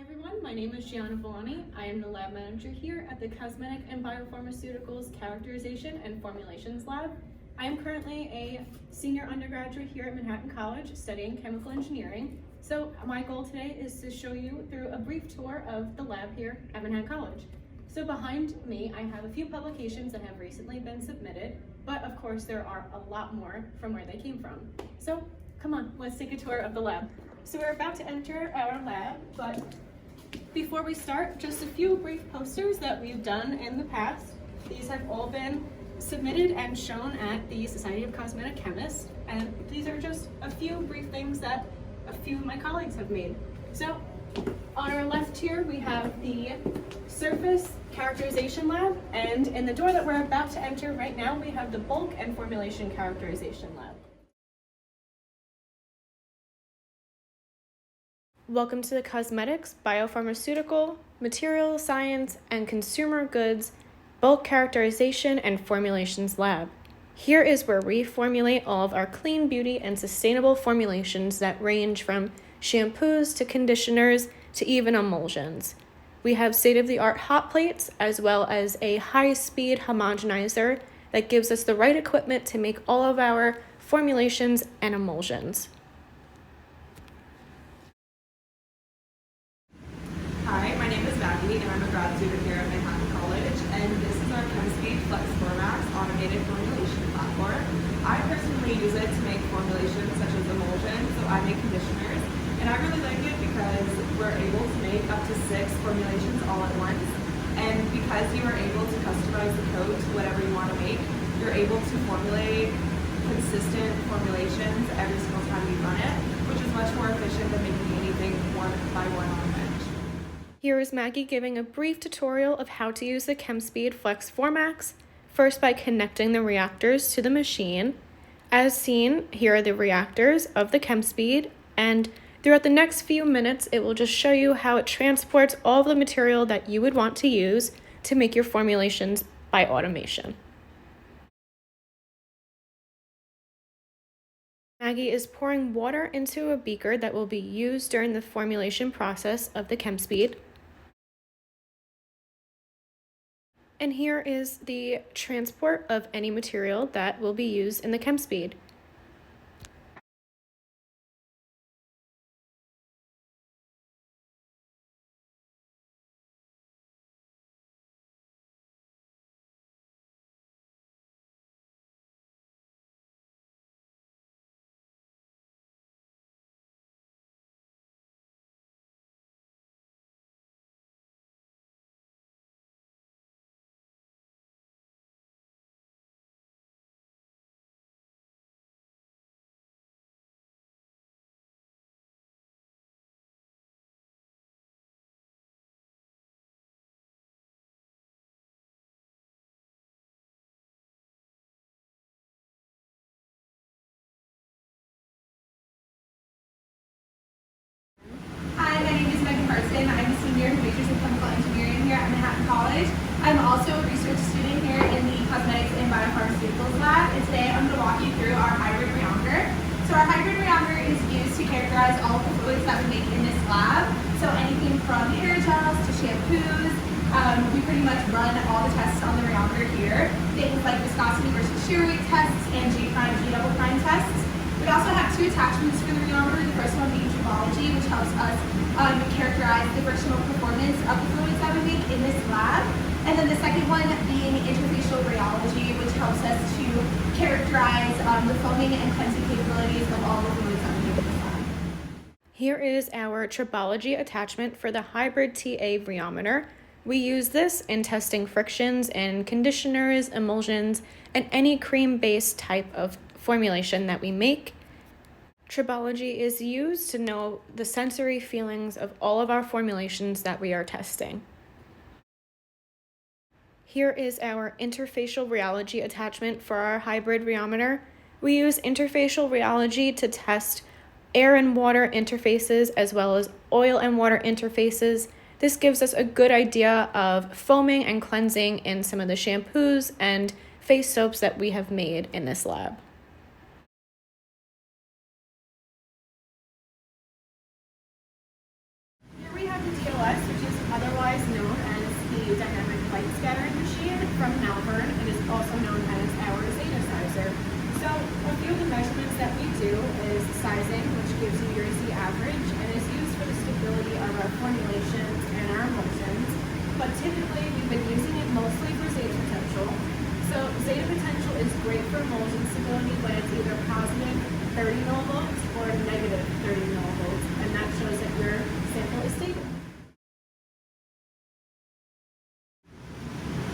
Everyone, my name is Gianna Villani. I am the lab manager here at the Cosmetic and Biopharmaceuticals Characterization and Formulations Lab. I am currently a senior undergraduate here at Manhattan College studying chemical engineering. So my goal today is to show you through a brief tour of the lab here at Manhattan College. So behind me, I have a few publications that have recently been submitted, but of course there are a lot more from where they came from. So come on, let's take a tour of the lab. So we're about to enter our lab, but before we start, just a few brief posters that we've done in the past. These have all been submitted and shown at the Society of Cosmetic Chemists, and these are just a few brief things that a few of my colleagues have made. So on our left here, we have the Surface Characterization Lab, and in the door that we're about to enter right now, we have the Bulk and Formulation Characterization Lab. Welcome to the Cosmetics, Biopharmaceutical, Material Science, and Consumer Goods Bulk Characterization and Formulations Lab. Here is where we formulate all of our clean beauty and sustainable formulations that range from shampoos to conditioners to even emulsions. We have state-of-the-art hot plates as well as a high-speed homogenizer that gives us the right equipment to make all of our formulations and emulsions. Hi, my name is Maggie, and I'm a grad student here at Manhattan College, and this is our ChemSpeed Flex Formax automated formulation platform. I personally use it to make formulations such as emulsions, so I make conditioners, and I really like it because we're able to make up to 6 formulations all at once, and because you are able to customize the code to whatever you want to make, you're able to formulate consistent formulations every single time you run it, which is much more efficient than making anything one by one on a bench. Here is Maggie giving a brief tutorial of how to use the ChemSpeed Flex Formax, first by connecting the reactors to the machine. As seen, here are the reactors of the ChemSpeed, and throughout the next few minutes, it will just show you how it transports all of the material that you would want to use to make your formulations by automation. Maggie is pouring water into a beaker that will be used during the formulation process of the ChemSpeed. And here is the transport of any material that will be used in the ChemSpeed. Hi, my name is Megan Parston. I'm a senior who majors in chemical engineering here at Manhattan College. I'm also a research student here in the Cosmetics and Biopharmaceuticals Lab, and today I'm going to walk you through our hybrid rheometer. So our hybrid rheometer is used to characterize all of the fluids that we make in this lab. So anything from hair gels to shampoos. We pretty much run all the tests on the rheometer here. Things like viscosity versus shear rate tests and G prime, G double prime tests. We also have 2 attachments for the rheometer, the first one being tribology, which helps us characterize the frictional performance of the fluids that we make in this lab. And then the second one being interfacial rheology, which helps us to characterize the foaming and cleansing capabilities of all the fluids that we make in this lab. Here is our tribology attachment for the hybrid TA rheometer. We use this in testing frictions in conditioners, emulsions, and any cream-based type of formulation that we make. Tribology is used to know the sensory feelings of all of our formulations that we are testing. Here is our interfacial rheology attachment for our hybrid rheometer. We use interfacial rheology to test air and water interfaces as well as oil and water interfaces. This gives us a good idea of foaming and cleansing in some of the shampoos and face soaps that we have made in this lab. Here we have the DLA dynamic light scattering machine from Malvern. It is also known as our Zeta sizer. So a few of the measurements that we do is sizing, which gives you your Z average and is used for the stability of our formulations and our emulsions. But typically we've been using it mostly for zeta potential. So zeta potential is great for emulsion stability when it's either positive 30 millivolts or negative 30 millivolts, and that shows that your sample is stable.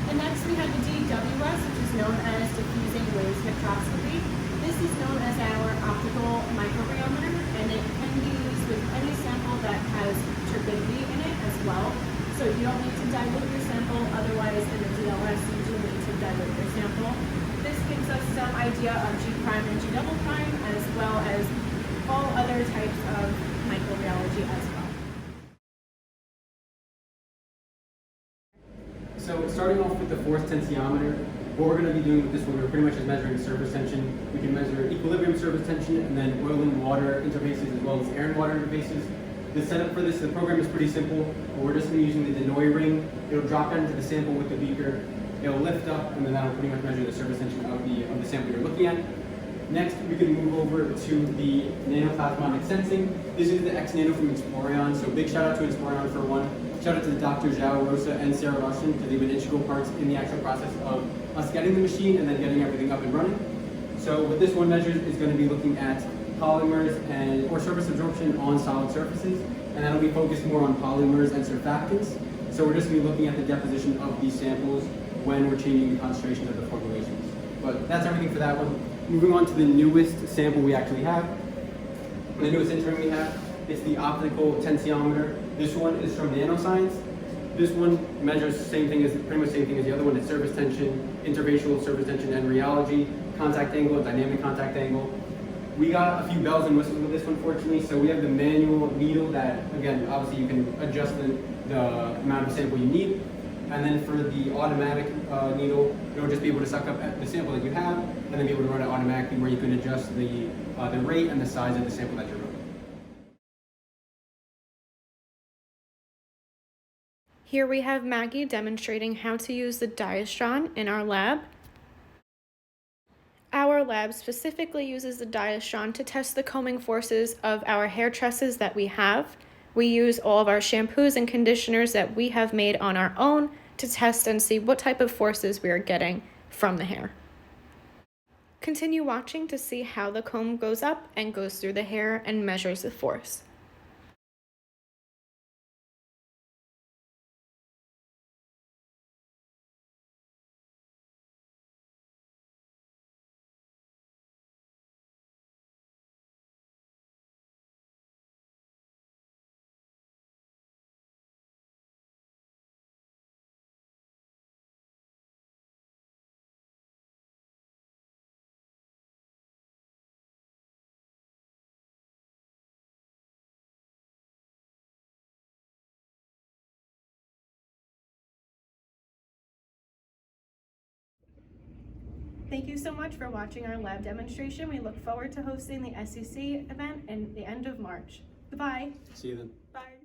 And next we have the DWS, which is known as diffusing wave spectroscopy. This is known as our optical microbarometer, and it can be used with any sample that has turbidity in it as well. So you don't need to dilute your sample, otherwise in the DLS you do need to dilute your sample. This gives us some idea of G prime and G double prime, as well as all other types of microbiology as well. So starting off with the force tensiometer, what we're going to be doing with this one, we're pretty much just measuring surface tension. We can measure equilibrium surface tension and then oil and water interfaces as well as air and water interfaces. The setup for this, the program is pretty simple. We're just going to be using the Denoy ring. It'll drop down into the sample with the beaker. It'll lift up, and then that'll pretty much measure the surface tension of the sample you're looking at. Next, we can move over to the nanoplasmonic sensing. This is the X Nano from Insporion. So big shout out to Insporion for one. Shout out to Dr. Zhao Rosa and Sarah Russian because they've been integral parts in the actual process of us getting the machine and then getting everything up and running. So what this one measures is going to be looking at polymers or surface absorption on solid surfaces, and that'll be focused more on polymers and surfactants. So we're just going to be looking at the deposition of these samples when we're changing the concentration of the formulations. But that's everything for that one. Moving on to the newest sample we actually have. The newest instrument we have, it's the optical tensiometer. This one is from Nanoscience. This one measures pretty much the same thing as the other one. It's surface tension, interfacial surface tension and rheology, contact angle, dynamic contact angle. We got a few bells and whistles with this one, fortunately. So we have the manual needle that, again, obviously you can adjust the amount of sample you need. And then for the automatic needle, it'll just be able to suck up the sample that you have and then be able to run it automatically where you can adjust the rate and the size of the sample that you're running. Here we have Maggie demonstrating how to use the diastron in our lab. Our lab specifically uses the diastron to test the combing forces of our hair tresses that we have. We use all of our shampoos and conditioners that we have made on our own to test and see what type of forces we are getting from the hair. Continue watching to see how the comb goes up and goes through the hair and measures the force. Thank you so much for watching our lab demonstration. We look forward to hosting the SEC event in the end of March. Goodbye. See you then. Bye.